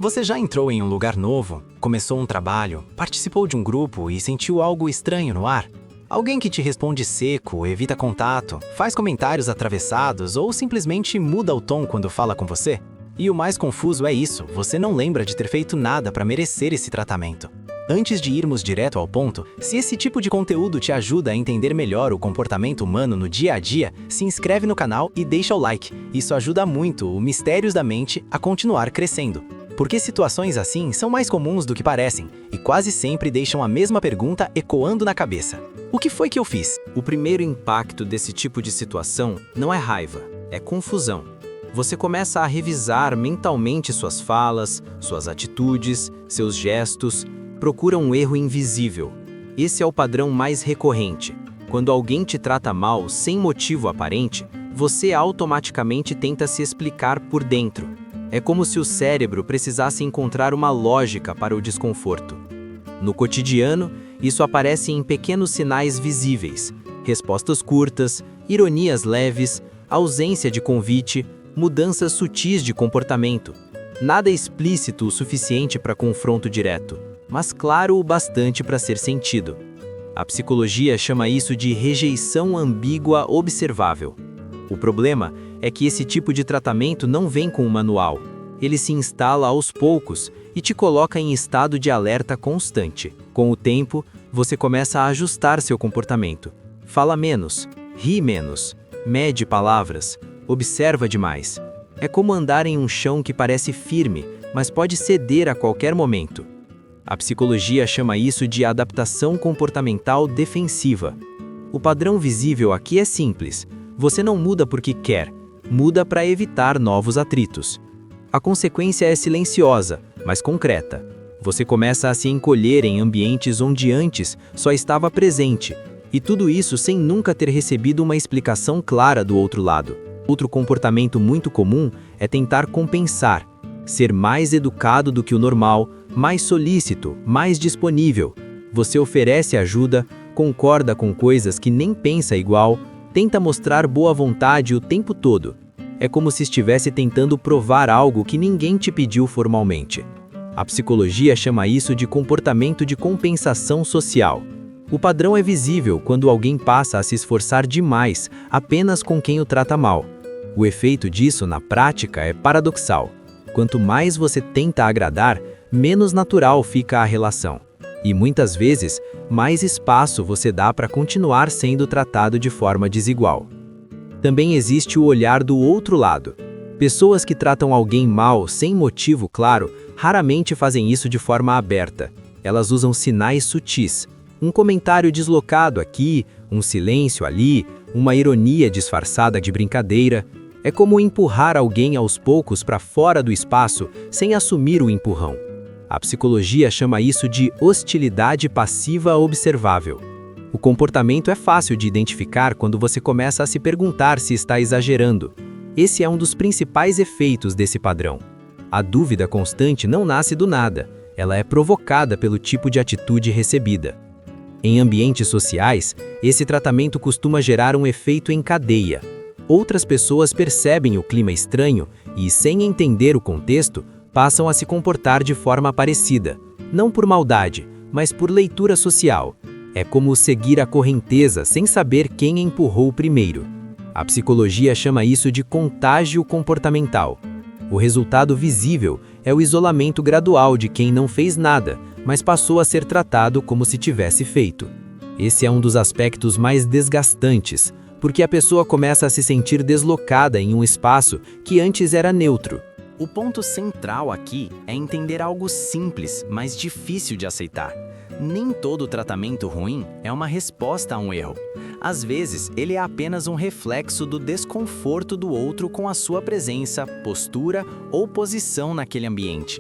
Você já entrou em um lugar novo, começou um trabalho, participou de um grupo e sentiu algo estranho no ar? Alguém que te responde seco, evita contato, faz comentários atravessados ou simplesmente muda o tom quando fala com você? E o mais confuso é isso, você não lembra de ter feito nada para merecer esse tratamento. Antes de irmos direto ao ponto, se esse tipo de conteúdo te ajuda a entender melhor o comportamento humano no dia a dia, se inscreve no canal e deixa o like. Isso ajuda muito o Mistérios da Mente a continuar crescendo. Porque situações assim são mais comuns do que parecem e quase sempre deixam a mesma pergunta ecoando na cabeça. O que foi que eu fiz? O primeiro impacto desse tipo de situação não é raiva, é confusão. Você começa a revisar mentalmente suas falas, suas atitudes, seus gestos, procura um erro invisível. Esse é o padrão mais recorrente. Quando alguém te trata mal sem motivo aparente, você automaticamente tenta se explicar por dentro. É como se o cérebro precisasse encontrar uma lógica para o desconforto. No cotidiano, isso aparece em pequenos sinais visíveis: respostas curtas, ironias leves, ausência de convite, mudanças sutis de comportamento. Nada explícito o suficiente para confronto direto, mas claro o bastante para ser sentido. A psicologia chama isso de rejeição ambígua observável. O problema é que esse tipo de tratamento não vem com um manual. Ele se instala aos poucos e te coloca em estado de alerta constante. Com o tempo, você começa a ajustar seu comportamento. Fala menos, ri menos, mede palavras, observa demais. É como andar em um chão que parece firme, mas pode ceder a qualquer momento. A psicologia chama isso de adaptação comportamental defensiva. O padrão visível aqui é simples. Você não muda porque quer, muda para evitar novos atritos. A consequência é silenciosa, mas concreta. Você começa a se encolher em ambientes onde antes só estava presente, e tudo isso sem nunca ter recebido uma explicação clara do outro lado. Outro comportamento muito comum é tentar compensar, ser mais educado do que o normal, mais solícito, mais disponível. Você oferece ajuda, concorda com coisas que nem pensa igual, tenta mostrar boa vontade o tempo todo. É como se estivesse tentando provar algo que ninguém te pediu formalmente. A psicologia chama isso de comportamento de compensação social. O padrão é visível quando alguém passa a se esforçar demais apenas com quem o trata mal. O efeito disso, na prática, é paradoxal. Quanto mais você tenta agradar, menos natural fica a relação. E muitas vezes, mais espaço você dá para continuar sendo tratado de forma desigual. Também existe o olhar do outro lado. Pessoas que tratam alguém mal sem motivo claro, raramente fazem isso de forma aberta. Elas usam sinais sutis. Um comentário deslocado aqui, um silêncio ali, uma ironia disfarçada de brincadeira. É como empurrar alguém aos poucos para fora do espaço sem assumir o empurrão. A psicologia chama isso de hostilidade passiva observável. O comportamento é fácil de identificar quando você começa a se perguntar se está exagerando. Esse é um dos principais efeitos desse padrão. A dúvida constante não nasce do nada, ela é provocada pelo tipo de atitude recebida. Em ambientes sociais, esse tratamento costuma gerar um efeito em cadeia. Outras pessoas percebem o clima estranho e, sem entender o contexto, passam a se comportar de forma parecida, não por maldade, mas por leitura social. É como seguir a correnteza sem saber quem empurrou primeiro. A psicologia chama isso de contágio comportamental. O resultado visível é o isolamento gradual de quem não fez nada, mas passou a ser tratado como se tivesse feito. Esse é um dos aspectos mais desgastantes, porque a pessoa começa a se sentir deslocada em um espaço que antes era neutro. O ponto central aqui é entender algo simples, mas difícil de aceitar. Nem todo tratamento ruim é uma resposta a um erro. Às vezes, ele é apenas um reflexo do desconforto do outro com a sua presença, postura ou posição naquele ambiente.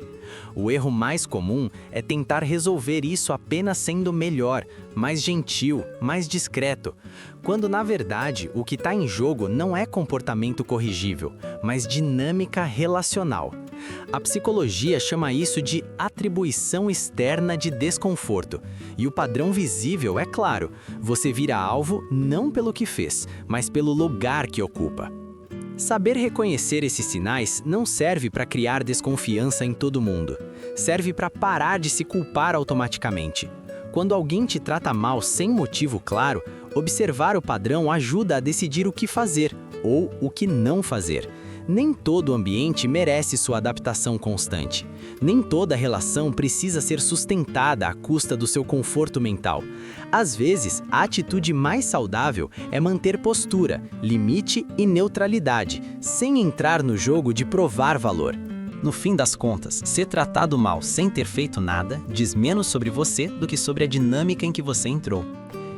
O erro mais comum é tentar resolver isso apenas sendo melhor, mais gentil, mais discreto, quando na verdade o que está em jogo não é comportamento corrigível, mas dinâmica relacional. A psicologia chama isso de atribuição externa de desconforto. E o padrão visível é claro, você vira alvo não pelo que fez, mas pelo lugar que ocupa. Saber reconhecer esses sinais não serve para criar desconfiança em todo mundo. Serve para parar de se culpar automaticamente. Quando alguém te trata mal sem motivo claro, observar o padrão ajuda a decidir o que fazer ou o que não fazer. Nem todo ambiente merece sua adaptação constante. Nem toda relação precisa ser sustentada à custa do seu conforto mental. Às vezes, a atitude mais saudável é manter postura, limite e neutralidade, sem entrar no jogo de provar valor. No fim das contas, ser tratado mal sem ter feito nada diz menos sobre você do que sobre a dinâmica em que você entrou.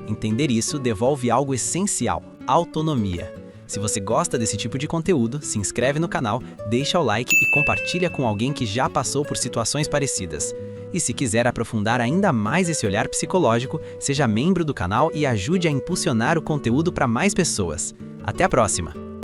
Entender isso devolve algo essencial: autonomia. Se você gosta desse tipo de conteúdo, se inscreve no canal, deixa o like e compartilha com alguém que já passou por situações parecidas. E se quiser aprofundar ainda mais esse olhar psicológico, seja membro do canal e ajude a impulsionar o conteúdo para mais pessoas. Até a próxima!